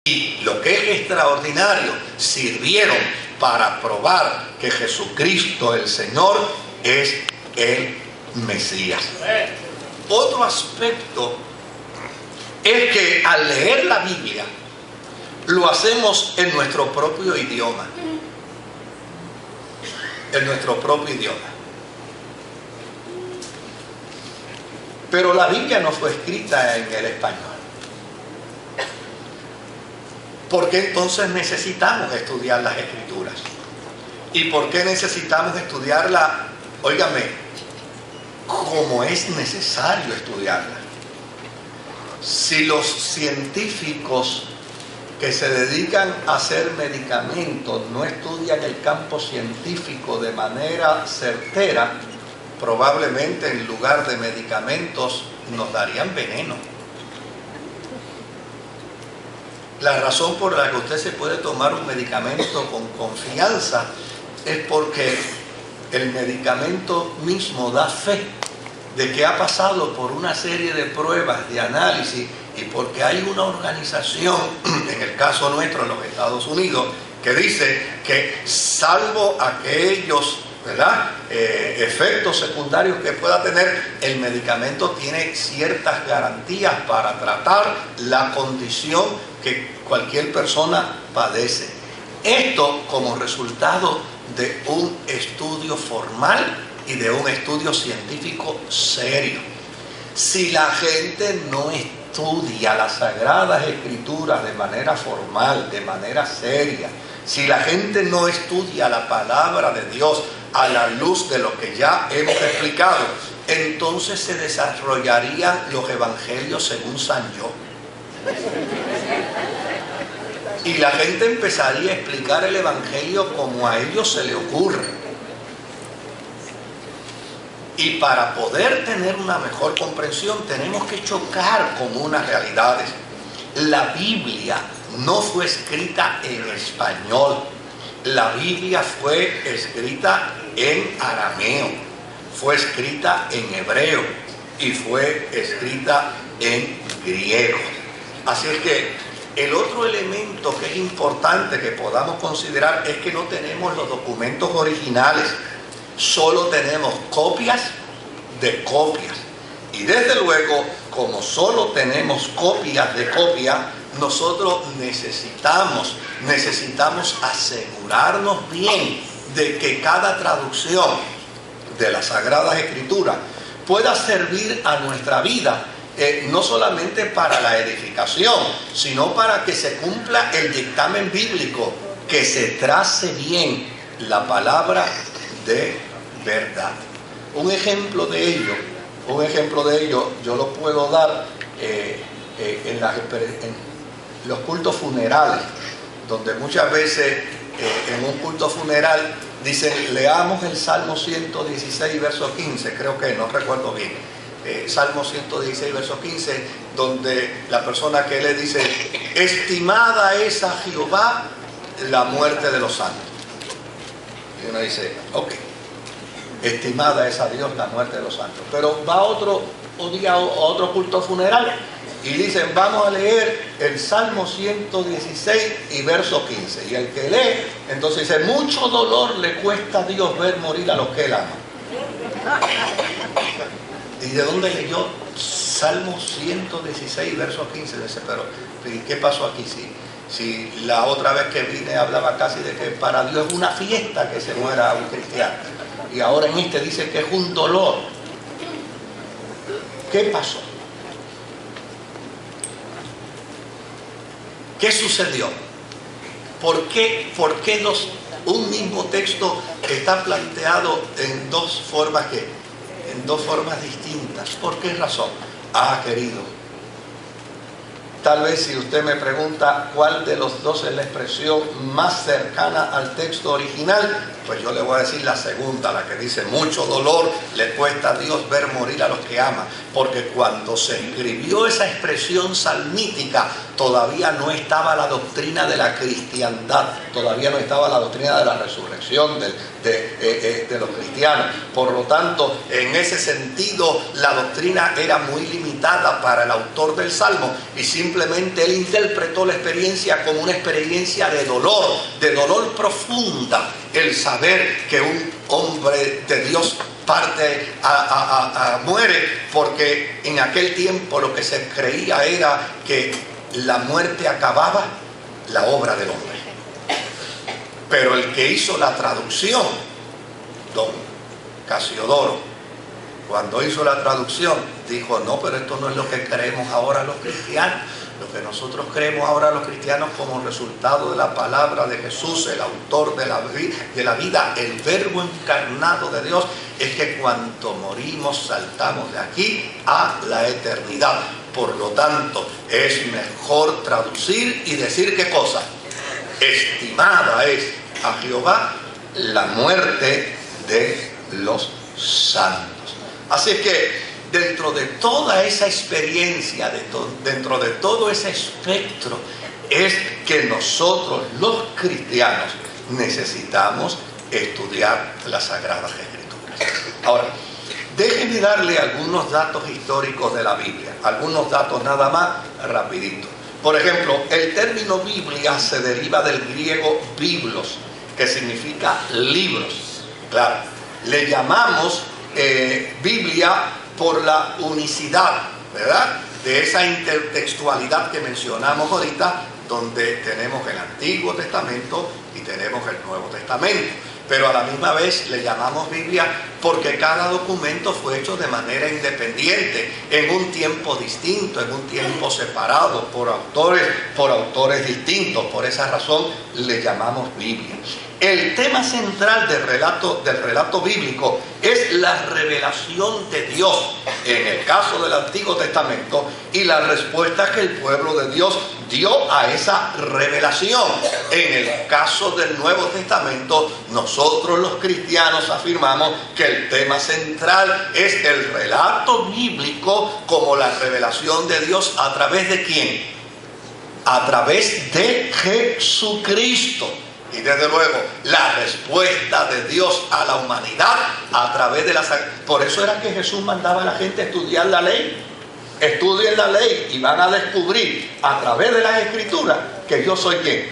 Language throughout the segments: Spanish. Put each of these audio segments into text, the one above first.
y lo que es extraordinario, sirvieron para probar que Jesucristo el Señor es el Mesías. Otro aspecto es que al leer la Biblia lo hacemos en nuestro propio idioma. En nuestro propio idioma. Pero la Biblia no fue escrita en el español. ¿Por qué entonces necesitamos estudiar las Escrituras? ¿Y por qué necesitamos estudiarla? Óigame, como es necesario estudiarla. Si los científicos que se dedican a hacer medicamentos no estudian el campo científico de manera certera, probablemente en lugar de medicamentos nos darían veneno. La razón por la que usted se puede tomar un medicamento con confianza es porque el medicamento mismo da fe de que ha pasado por una serie de pruebas, de análisis, y porque hay una organización, en el caso nuestro en los Estados Unidos, que dice que salvo aquellos, ¿verdad?, efectos secundarios que pueda tener, el medicamento tiene ciertas garantías para tratar la condición que cualquier persona padece. Esto como resultado de un estudio formal y de un estudio científico serio. Si la gente no estudia las Sagradas Escrituras de manera formal, de manera seria, si la gente no estudia la palabra de Dios a la luz de lo que ya hemos explicado, entonces se desarrollarían los evangelios según San Yo. Y la gente empezaría a explicar el evangelio como a ellos se le ocurre. Y para poder tener una mejor comprensión tenemos que chocar con unas realidades. La Biblia no fue escrita en español. La Biblia fue escrita en arameo, fue escrita en hebreo y fue escrita en griego. Así es que el otro elemento que es importante que podamos considerar es que no tenemos los documentos originales, solo tenemos copias de copias. Y desde luego, como solo tenemos copias de copias, nosotros necesitamos asegurarnos bien de que cada traducción de las Sagradas Escrituras pueda servir a nuestra vida, no solamente para la edificación, sino para que se cumpla el dictamen bíblico, que se trace bien la palabra de verdad. Un ejemplo de ello yo lo puedo dar en los cultos funerales, donde muchas veces en un culto funeral dicen, leamos el Salmo 116, verso 15, creo que, no recuerdo bien, Salmo 116, verso 15, donde la persona que le dice, estimada es a Jehová la muerte de los santos. Y uno dice, ok, estimada es a Dios la muerte de los santos. Pero va otro día a otro culto funeral y dicen, vamos a leer el Salmo 116 y verso 15. Y el que lee, entonces dice, mucho dolor le cuesta a Dios ver morir a los que él ama. ¿Y de dónde leyó Salmo 116, verso 15? Dice, pero ¿qué pasó aquí? Si la otra vez que vine hablaba casi de que para Dios es una fiesta que se muera un cristiano. Y ahora en este dice que es un dolor. ¿Qué pasó? ¿Qué sucedió? ¿Por qué un mismo texto está planteado en dos formas distintas? ¿Por qué razón? Querido, tal vez si usted me pregunta cuál de los dos es la expresión más cercana al texto original, pues yo le voy a decir la segunda, la que dice, mucho dolor le cuesta a Dios ver morir a los que ama. Porque cuando se escribió esa expresión salmítica, todavía no estaba la doctrina de la cristiandad, todavía no estaba la doctrina de la resurrección de los cristianos. Por lo tanto, en ese sentido, la doctrina era muy limitada para el autor del Salmo y simplemente simplemente él interpretó la experiencia como una experiencia de dolor profunda, el saber que un hombre de Dios muere, porque en aquel tiempo lo que se creía era que la muerte acababa la obra del hombre. Pero el que hizo la traducción, don Casiodoro, cuando hizo la traducción, dijo: no, pero esto no es lo que creemos ahora los cristianos. Lo que nosotros creemos ahora los cristianos como resultado de la palabra de Jesús, el autor de la vida, el verbo encarnado de Dios, es que cuando morimos saltamos de aquí a la eternidad. Por lo tanto, es mejor traducir y decir ¿qué cosa? Estimada es a Jehová la muerte de los santos. Así que dentro de toda esa experiencia, dentro de todo ese espectro, es que nosotros los cristianos necesitamos estudiar las Sagradas Escrituras. Ahora, déjenme darle algunos datos históricos de la Biblia, algunos datos nada más rapidito. Por ejemplo, el término Biblia se deriva del griego biblos, que significa libros. Claro, le llamamos Biblia por la unicidad, ¿verdad?, de esa intertextualidad que mencionamos ahorita, donde tenemos el Antiguo Testamento y tenemos el Nuevo Testamento. Pero a la misma vez le llamamos Biblia porque cada documento fue hecho de manera independiente, en un tiempo distinto, en un tiempo separado, por autores distintos. Por esa razón le llamamos Biblia. El tema central del relato bíblico es la revelación de Dios, en el caso del Antiguo Testamento, y la respuesta que el pueblo de Dios dio a esa revelación. En el caso del Nuevo Testamento, nosotros los cristianos afirmamos que el tema central es el relato bíblico como la revelación de Dios. ¿A través de quién? A través de Jesucristo. Y desde luego, la respuesta de Dios a la humanidad a través de la... Por eso era que Jesús mandaba a la gente a estudiar la ley. Estudien la ley y van a descubrir a través de las Escrituras que yo soy ¿quién?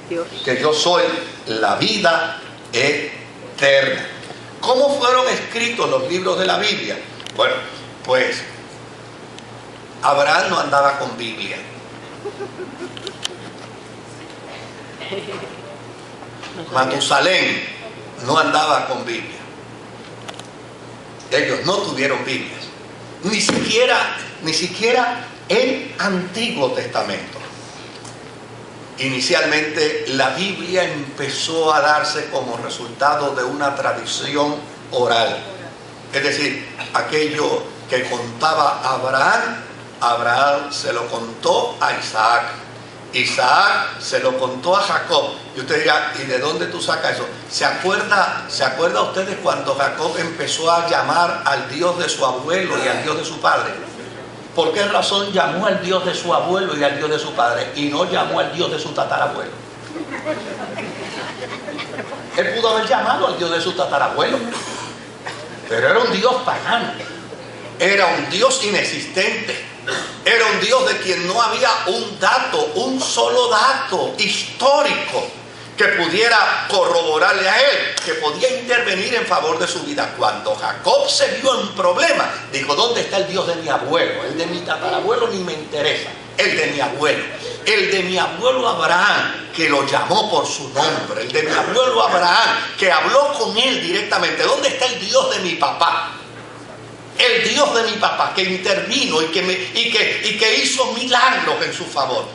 Dios. Que yo soy la vida eterna. ¿Cómo fueron escritos los libros de la Biblia? Bueno, pues Abraham no andaba con Biblia. Matusalén no andaba con Biblia. Ellos no tuvieron Biblias. Ni siquiera el Antiguo Testamento. Inicialmente la Biblia empezó a darse como resultado de una tradición oral. Es decir, aquello que contaba Abraham se lo contó a Isaac se lo contó a Jacob. Y usted dirá, ¿y de dónde tú sacas eso? ¿Se acuerda ustedes cuando Jacob empezó a llamar al Dios de su abuelo y al Dios de su padre? ¿Por qué razón llamó al Dios de su abuelo y al Dios de su padre y no llamó al Dios de su tatarabuelo? Él pudo haber llamado al Dios de su tatarabuelo, pero era un Dios pagano, era un Dios inexistente. Era un Dios de quien no había un solo dato histórico que pudiera corroborarle a él, que podía intervenir en favor de su vida. Cuando Jacob se vio en problemas, dijo: ¿dónde está el Dios de mi abuelo? El de mi tatarabuelo ni me interesa, el de mi abuelo. El de mi abuelo Abraham, que lo llamó por su nombre. El de mi abuelo Abraham, que habló con él directamente. ¿Dónde está el Dios de mi papá? El Dios de mi papá, que intervino y que hizo milagros en su favor.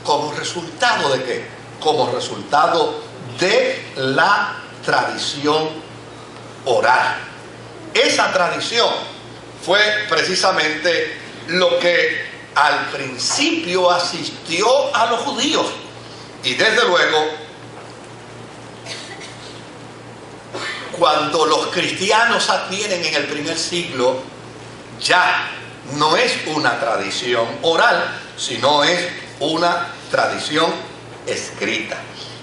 ¿Como resultado de qué? Como resultado de la tradición oral. Esa tradición fue precisamente lo que al principio asistió a los judíos. Y desde luego, cuando los cristianos advienen en el primer siglo, ya no es una tradición oral, sino es una tradición escrita.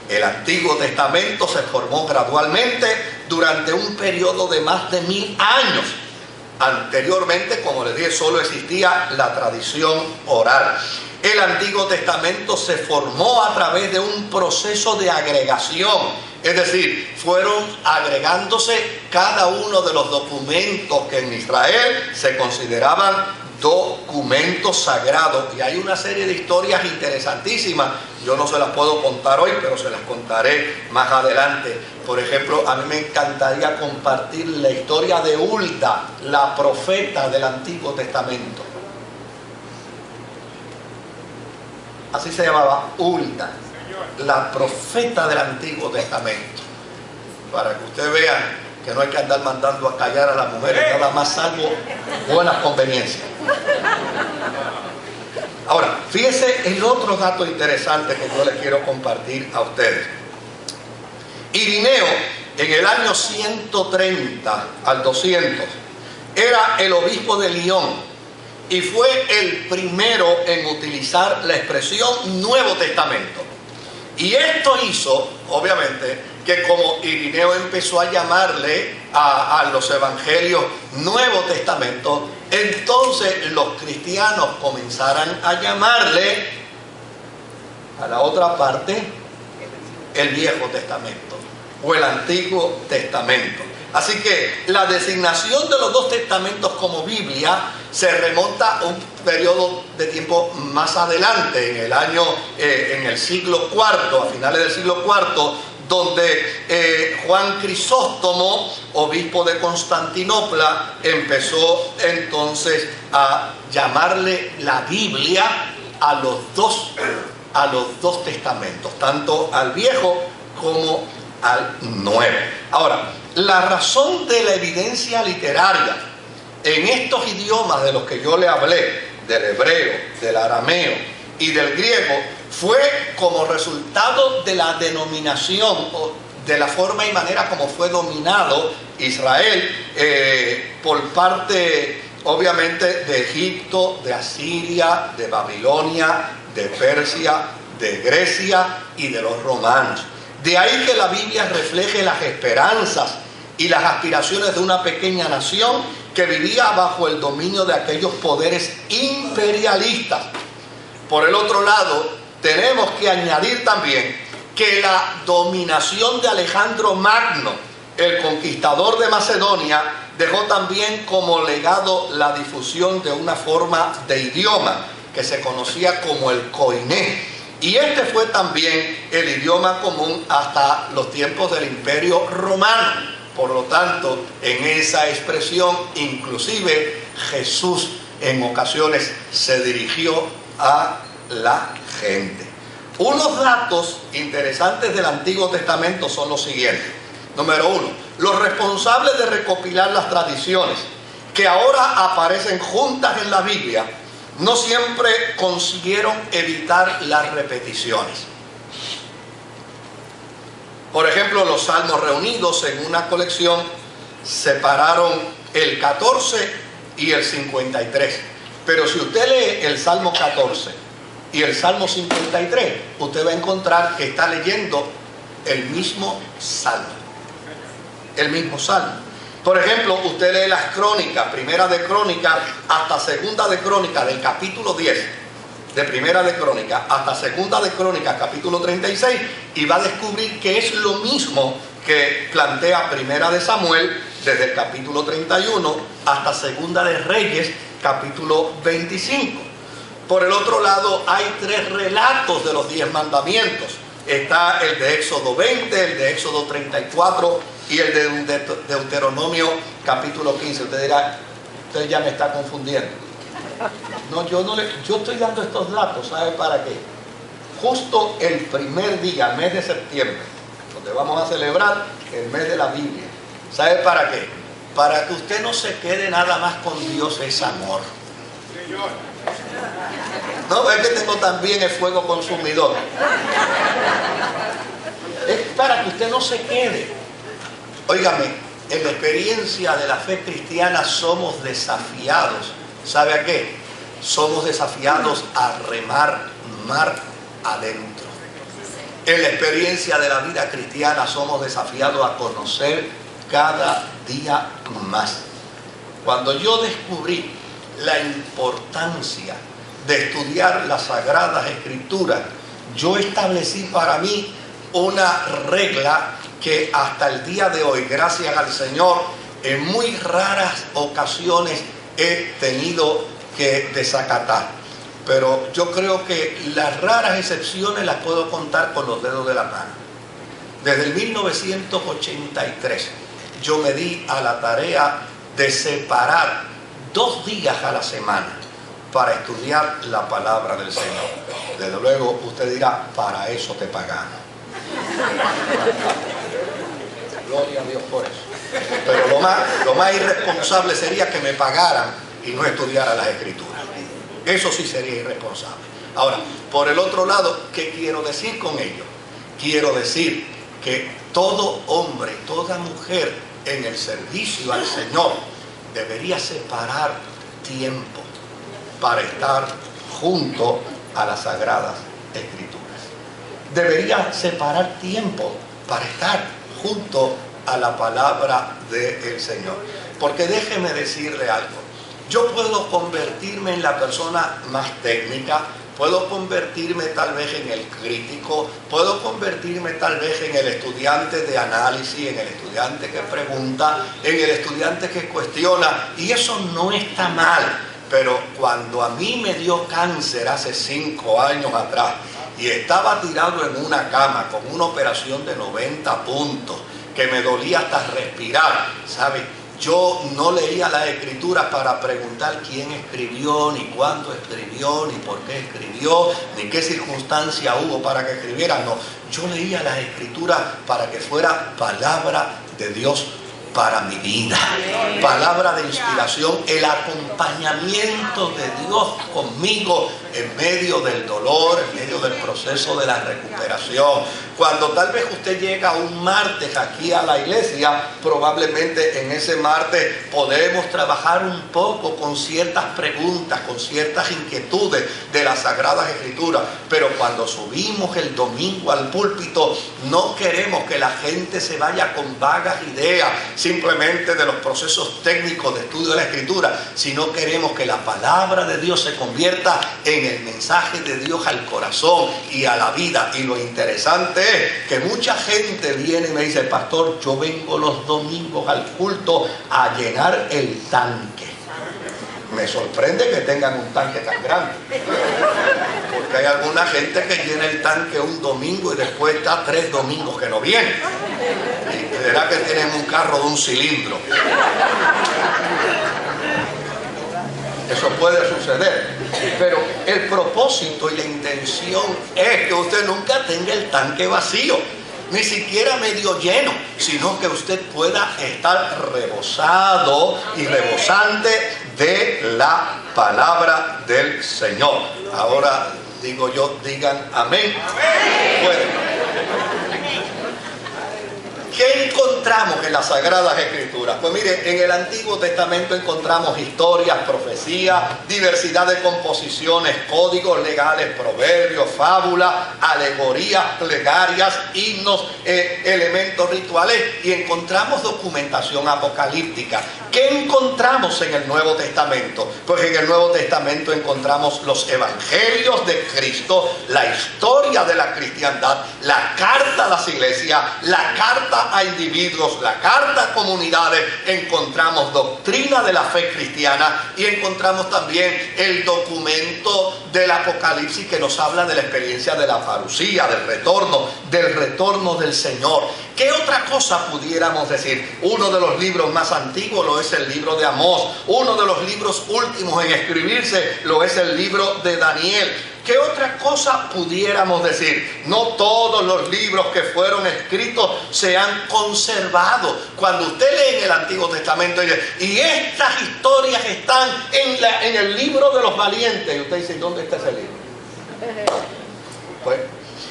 El Antiguo Testamento se formó gradualmente durante un periodo de más de 1000 años. Anteriormente, como les dije, solo existía la tradición oral. El Antiguo Testamento se formó a través de un proceso de agregación. Es decir, fueron agregándose cada uno de los documentos que en Israel se consideraban documentos sagrados. Y hay una serie de historias interesantísimas. Yo no se las puedo contar hoy, pero se las contaré más adelante. Por ejemplo, a mí me encantaría compartir la historia de Hulda, la profeta del Antiguo Testamento. Así se llamaba, Hulda, la profeta del Antiguo Testamento. Para que usted vea que no hay que andar mandando a callar a las mujeres, nada más salvo buenas conveniencias. Ahora, fíjese el otro dato interesante que yo les quiero compartir a ustedes. Irineo, en el año 130 al 200, era el obispo de Lyon y fue el primero en utilizar la expresión Nuevo Testamento. Y esto hizo, obviamente, que como Irineo empezó a llamarle a los evangelios Nuevo Testamento, entonces los cristianos comenzaran a llamarle a la otra parte el Viejo Testamento o el Antiguo Testamento. Así que la designación de los dos testamentos como Biblia se remonta a un periodo de tiempo más adelante, en el siglo IV, a finales del siglo IV, donde Juan Crisóstomo, obispo de Constantinopla, empezó entonces a llamarle la Biblia a los dos testamentos, tanto al Viejo como al Nuevo. Ahora, la razón de la evidencia literaria en estos idiomas de los que yo le hablé, del hebreo, del arameo y del griego, fue como resultado de la denominación o de la forma y manera como fue dominado Israel por parte, obviamente, de Egipto, de Asiria, de Babilonia, de Persia, de Grecia y de los romanos. De ahí que la Biblia refleje las esperanzas y las aspiraciones de una pequeña nación que vivía bajo el dominio de aquellos poderes imperialistas. Por el otro lado, tenemos que añadir también que la dominación de Alejandro Magno, el conquistador de Macedonia, dejó también como legado la difusión de una forma de idioma que se conocía como el koiné. Y este fue también el idioma común hasta los tiempos del Imperio Romano. Por lo tanto, en esa expresión, inclusive Jesús en ocasiones se dirigió a la gente. Unos datos interesantes del Antiguo Testamento son los siguientes. Número uno, los responsables de recopilar las tradiciones que ahora aparecen juntas en la Biblia no siempre consiguieron evitar las repeticiones. Por ejemplo, los salmos reunidos en una colección separaron el 14 y el 53. Pero si usted lee el Salmo 14 y el Salmo 53, usted va a encontrar que está leyendo el mismo salmo. El mismo salmo. Por ejemplo, usted lee las crónicas, primera de crónicas hasta segunda de crónicas, del capítulo 10, de primera de crónicas hasta segunda de crónicas, capítulo 36, y va a descubrir que es lo mismo que plantea primera de Samuel, desde el capítulo 31 hasta segunda de Reyes, capítulo 25. Por el otro lado, hay 3 relatos de los 10 mandamientos. Está el de Éxodo 20, el de Éxodo 34 y el de Deuteronomio capítulo 15. Usted dirá, usted ya me está confundiendo. No, yo estoy dando estos datos, ¿sabe para qué? Justo el primer día, el mes de septiembre, donde vamos a celebrar el mes de la Biblia. ¿Sabe para qué? Para que usted no se quede nada más con Dios es amor. No, es que tengo también el fuego consumidor. Es para que usted no se quede. Óigame, en la experiencia de la fe cristiana somos desafiados. ¿Sabe a qué? Somos desafiados a remar mar adentro. En la experiencia de la vida cristiana somos desafiados a conocer cada día más. Cuando yo descubrí la importancia de estudiar las Sagradas Escrituras, yo establecí para mí una regla que hasta el día de hoy, gracias al Señor, en muy raras ocasiones he tenido que desacatar. Pero yo creo que las raras excepciones las puedo contar con los dedos de la mano. Desde el 1983 yo me di a la tarea de separar 2 días a la semana para estudiar la palabra del Señor. Desde luego usted dirá, para eso te pagamos. Gloria a Dios por eso. Pero lo más irresponsable sería que me pagaran y no estudiara las Escrituras. Eso sí sería irresponsable. Ahora, por el otro lado, ¿qué quiero decir con ello? Quiero decir que todo hombre, toda mujer en el servicio al Señor debería separar tiempo para estar junto a las Sagradas Escrituras. Debería separar tiempo para estar junto a la palabra del Señor. Porque déjeme decirle algo. Yo puedo convertirme en la persona más técnica, puedo convertirme tal vez en el crítico, puedo convertirme tal vez en el estudiante de análisis, en el estudiante que pregunta, en el estudiante que cuestiona, y eso no está mal. Pero cuando a mí me dio cáncer hace 5 años atrás y estaba tirado en una cama con una operación de 90 puntos que me dolía hasta respirar, ¿sabe? Yo no leía las Escrituras para preguntar quién escribió, ni cuándo escribió, ni por qué escribió, ni qué circunstancia hubo para que escribiera. No, yo leía las Escrituras para que fuera palabra de Dios para mi vida, palabra de inspiración, el acompañamiento de Dios conmigo en medio del dolor, en medio del proceso de la recuperación. Cuando tal vez usted llega un martes aquí a la iglesia, probablemente en ese martes podemos trabajar un poco con ciertas preguntas, con ciertas inquietudes de las Sagradas Escrituras, pero cuando subimos el domingo al púlpito, no queremos que la gente se vaya con vagas ideas simplemente de los procesos técnicos de estudio de la Escritura, sino queremos que la palabra de Dios se convierta en el mensaje de Dios al corazón y a la vida. Y lo interesante es que mucha gente viene y me dice: pastor, yo vengo los domingos al culto a llenar el tanque. Me sorprende que tengan un tanque tan grande, porque hay alguna gente que llena el tanque un domingo y después está 3 domingos que no viene. Y será que tienen un carro de un cilindro. Eso puede suceder, pero el propósito y la intención es que usted nunca tenga el tanque vacío, ni siquiera medio lleno, sino que usted pueda estar rebosado y rebosante de la palabra del Señor. Ahora digo yo, digan amén. Bueno, ¿qué encontramos en las Sagradas Escrituras? Pues mire, en el Antiguo Testamento encontramos historias, profecías, diversidad de composiciones, códigos legales, proverbios, fábulas, alegorías, plegarias, himnos, elementos rituales, y encontramos documentación apocalíptica. ¿Qué encontramos en el Nuevo Testamento? Pues en el Nuevo Testamento encontramos los evangelios de Cristo, la historia de la cristiandad, la carta a las iglesias, la carta a individuos, la carta a comunidades. Encontramos doctrina de la fe cristiana y encontramos también el documento del Apocalipsis que nos habla de la experiencia de la parucía, del retorno del Señor. ¿Qué otra cosa pudiéramos decir? Uno de los libros más antiguos lo es el libro de Amós. Uno de los libros últimos en escribirse lo es el libro de Daniel. ¿Qué otra cosa pudiéramos decir? No todos los libros que fueron escritos se han conservado. Cuando usted lee en el Antiguo Testamento y estas historias están en el libro de los valientes, y usted dice: ¿dónde está ese libro? Pues,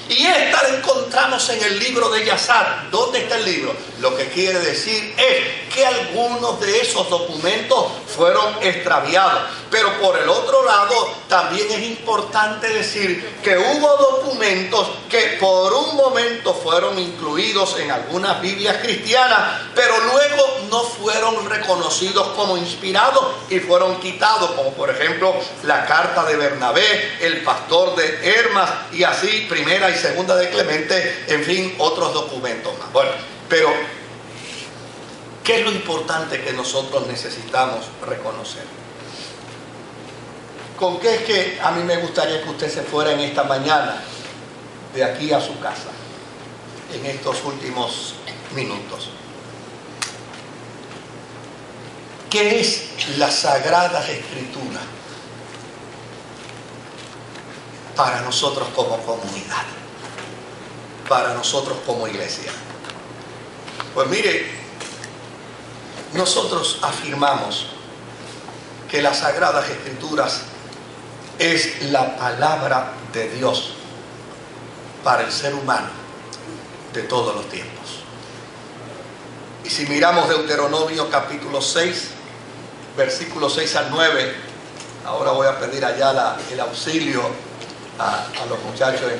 y esta la encontramos en el libro de Yazar. ¿Dónde está el libro? Lo que quiere decir es que algunos de esos documentos fueron extraviados. Pero por el otro lado, también es importante decir que hubo documentos que que por un momento fueron incluidos en algunas Biblias cristianas, pero luego no fueron reconocidos como inspirados y fueron quitados, como por ejemplo la carta de Bernabé, el pastor de Hermas, y así Primera y Segunda de Clemente, en fin, otros documentos más. Bueno, pero ¿qué es lo importante que nosotros necesitamos reconocer? ¿Con qué es que a mí me gustaría que usted se fuera en esta mañana de aquí a su casa, en estos últimos minutos? ¿Qué es las Sagradas Escrituras para nosotros como comunidad, para nosotros como iglesia? Pues mire, nosotros afirmamos que las Sagradas Escrituras es la palabra de Dios para el ser humano de todos los tiempos. Y si miramos Deuteronomio capítulo 6, versículos 6 al 9, ahora voy a pedir allá el auxilio a los muchachos.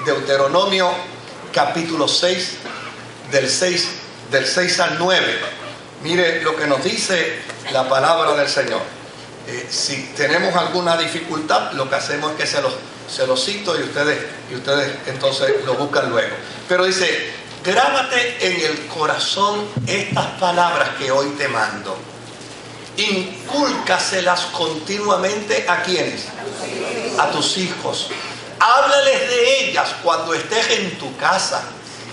Deuteronomio capítulo 6, del 6 al 9. Mire lo que nos dice la palabra del Señor. Si tenemos alguna dificultad, lo que hacemos es que se los cito y ustedes entonces lo buscan luego. Pero dice: grábate en el corazón estas palabras que hoy te mando. Incúlcaselas continuamente ¿a quiénes? A tus hijos. Háblales de ellas cuando estés en tu casa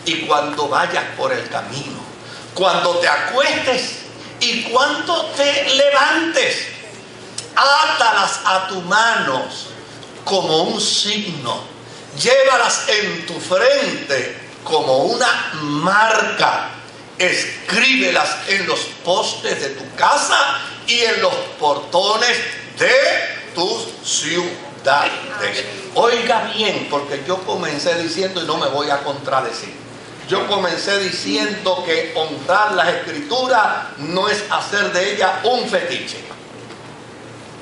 y cuando vayas por el camino, cuando te acuestes y cuando te levantes. Átalas a tus manos como un signo. Llévalas en tu frente como una marca. Escríbelas en los postes de tu casa y en los portones de tus ciudades. Oiga bien, porque yo comencé diciendo, y no me voy a contradecir, yo comencé diciendo que honrar las Escrituras no es hacer de ellas un fetiche.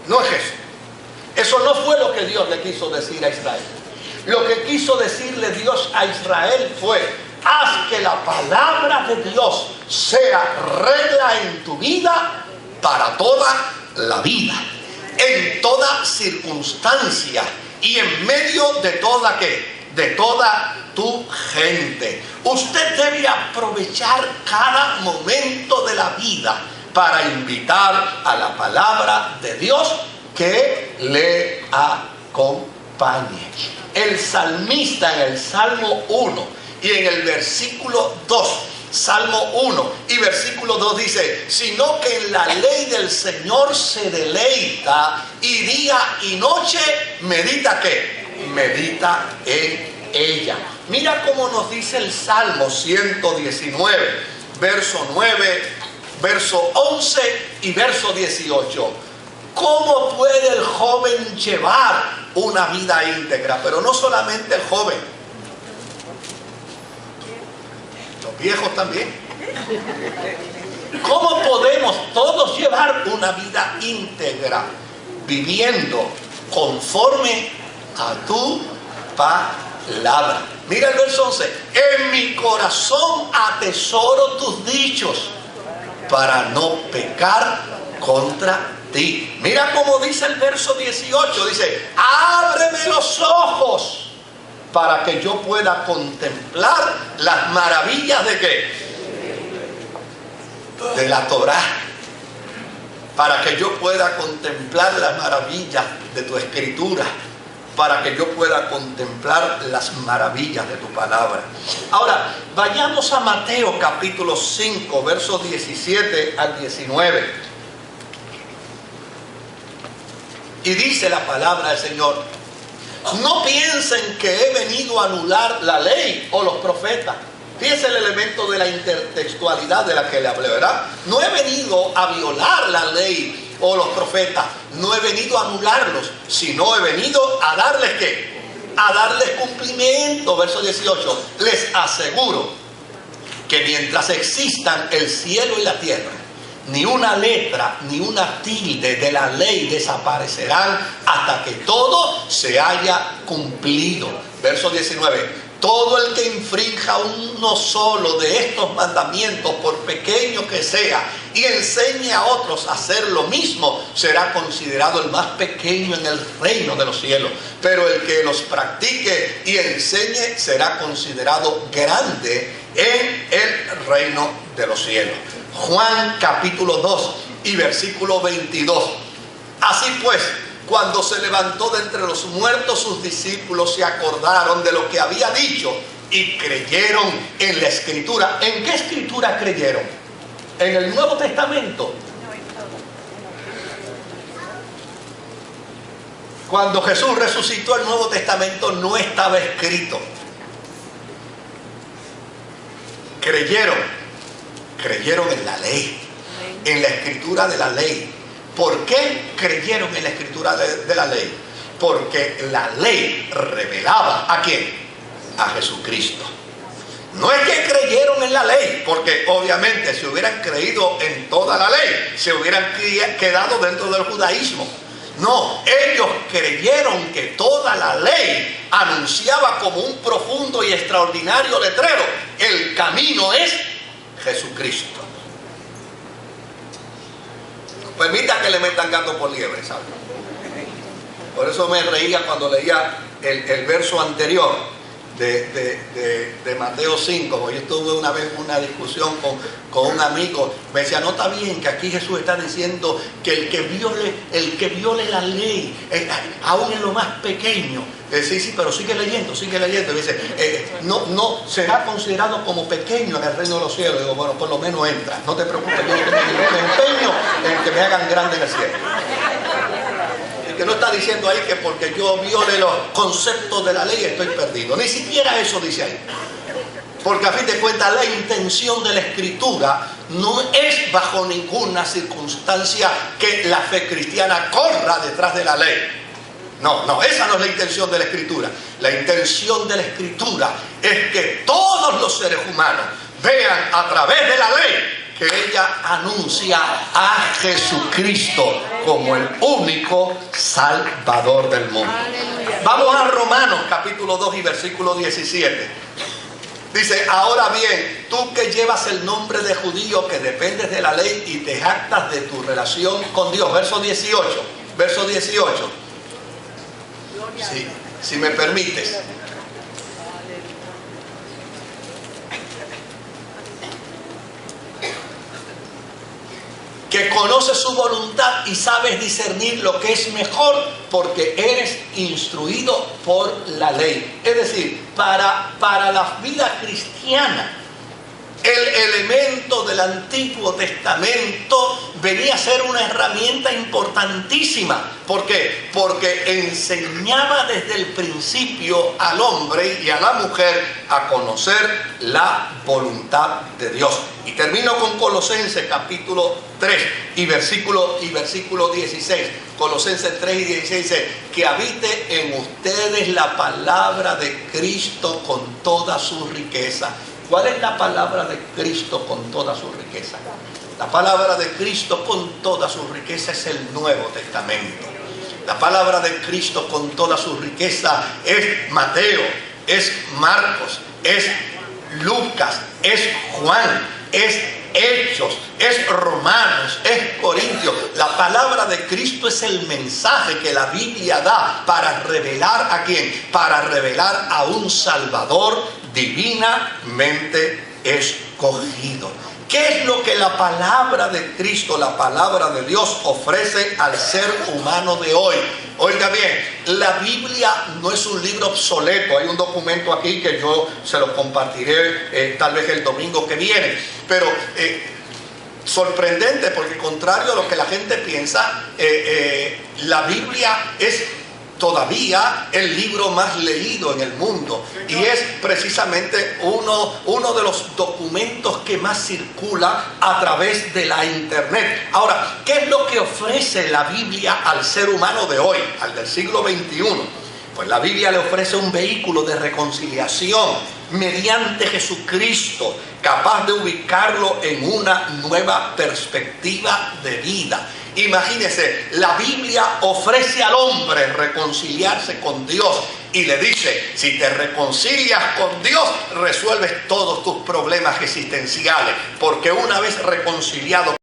No es eso. Eso no fue lo que Dios le quiso decir a Israel. Lo que quiso decirle Dios a Israel fue: haz que la palabra de Dios sea regla en tu vida para toda la vida, en toda circunstancia y en medio de toda de toda tu gente. Usted debe aprovechar cada momento de la vida para invitar a la palabra de Dios que le acompañe. El salmista en el Salmo 1 y en el versículo 2, Salmo 1 y versículo 2 dice: sino que en la ley del Señor se deleita, y día y noche medita ¿qué? Medita en ella. Mira cómo nos dice el Salmo 119, verso 9, verso 11 y verso 18. ¿Cómo puede el joven llevar una vida íntegra? Pero no solamente el joven, los viejos también. ¿Cómo podemos todos llevar una vida íntegra? Viviendo conforme a tu palabra. Mira el verso 11. En mi corazón atesoro tus dichos para no pecar contra ti. Mira cómo dice el verso 18. Dice: ábreme los ojos para que yo pueda contemplar las maravillas de ¿qué? De la Torá. Para que yo pueda contemplar las maravillas de tu escritura. Para que yo pueda contemplar las maravillas de tu palabra. Ahora, vayamos a Mateo capítulo 5, versos 17 al 19. Y dice la palabra del Señor: no piensen que he venido a anular la ley o los profetas. Fíjense el elemento de la intertextualidad de la que le hablé, ¿verdad? No he venido a violar la ley o los profetas, no he venido a anularlos, sino he venido a darles ¿qué? A darles cumplimiento. Verso 18: les aseguro que mientras existan el cielo y la tierra, ni una letra, ni una tilde de la ley desaparecerán hasta que todo se haya cumplido. Verso 19. Todo el que infrinja uno solo de estos mandamientos, por pequeño que sea, y enseñe a otros a hacer lo mismo, será considerado el más pequeño en el reino de los cielos. Pero el que los practique y enseñe será considerado grande en el reino de los cielos. Juan capítulo 2 y versículo 22. Así pues, cuando se levantó de entre los muertos, sus discípulos se acordaron de lo que había dicho y creyeron en la Escritura. ¿En qué Escritura creyeron? ¿En el Nuevo Testamento? Cuando Jesús resucitó, el Nuevo Testamento no estaba escrito. Creyeron en la ley, en la Escritura de la ley. ¿Por qué creyeron en la Escritura de la ley? Porque la ley revelaba ¿a quién? A Jesucristo. No es que creyeron en la ley, porque obviamente si hubieran creído en toda la ley, se hubieran quedado dentro del judaísmo. No, ellos creyeron que toda la ley anunciaba como un profundo y extraordinario letrero: el camino es Jesucristo. Permita que le metan gato por liebre, ¿sabe? Por eso me reía cuando leía el verso anterior de Mateo 5. Yo tuve una vez una discusión con un amigo. Me decía, no está bien que aquí Jesús está diciendo que el que viole la ley, aún en lo más pequeño, sí, pero sigue leyendo. Y dice, no será considerado como pequeño en el reino de los cielos. Digo, bueno, por lo menos entra. No te preocupes, yo no tengo ningún empeño en que me hagan grande en el cielo. Que no está diciendo ahí que porque yo viole los conceptos de la ley estoy perdido. Ni siquiera eso dice ahí. Porque a fin de cuentas la intención de la Escritura no es bajo ninguna circunstancia que la fe cristiana corra detrás de la ley. No, esa no es la intención de la Escritura. La intención de la Escritura es que todos los seres humanos vean a través de la ley que ella anuncia a Jesucristo como el único Salvador del mundo. Vamos a Romanos capítulo 2 y versículo 17. Dice, ahora bien, tú que llevas el nombre de judío, que dependes de la ley y te jactas de tu relación con Dios. Verso 18. Sí, si me permites. Que conoces su voluntad y sabes discernir lo que es mejor, porque eres instruido por la ley. Es decir, para la vida cristiana, el elemento del Antiguo Testamento venía a ser una herramienta importantísima. ¿Por qué? Porque enseñaba desde el principio al hombre y a la mujer a conocer la voluntad de Dios. Y termino con Colosenses capítulo 3 y versículo 16. Colosenses 3 y 16 dice, que habite en ustedes la palabra de Cristo con toda su riqueza. ¿Cuál es la palabra de Cristo con toda su riqueza? La palabra de Cristo con toda su riqueza es el Nuevo Testamento. La palabra de Cristo con toda su riqueza es Mateo, es Marcos, es Lucas, es Juan, es Hechos, es Romanos, es Corintios. La palabra de Cristo es el mensaje que la Biblia da para revelar ¿a quién? Para revelar a un Salvador divinamente escogido. ¿Qué es lo que la palabra de Cristo, la palabra de Dios ofrece al ser humano de hoy? Oiga bien, la Biblia no es un libro obsoleto. Hay un documento aquí que yo se lo compartiré tal vez el domingo que viene. Pero sorprendente, porque contrario a lo que la gente piensa, la Biblia es todavía el libro más leído en el mundo y es precisamente uno de los documentos que más circula a través de la internet. Ahora, ¿qué es lo que ofrece la Biblia al ser humano de hoy, al del siglo XXI? Pues la Biblia le ofrece un vehículo de reconciliación mediante Jesucristo, capaz de ubicarlo en una nueva perspectiva de vida. Imagínese, la Biblia ofrece al hombre reconciliarse con Dios y le dice, si te reconcilias con Dios, resuelves todos tus problemas existenciales, porque una vez reconciliado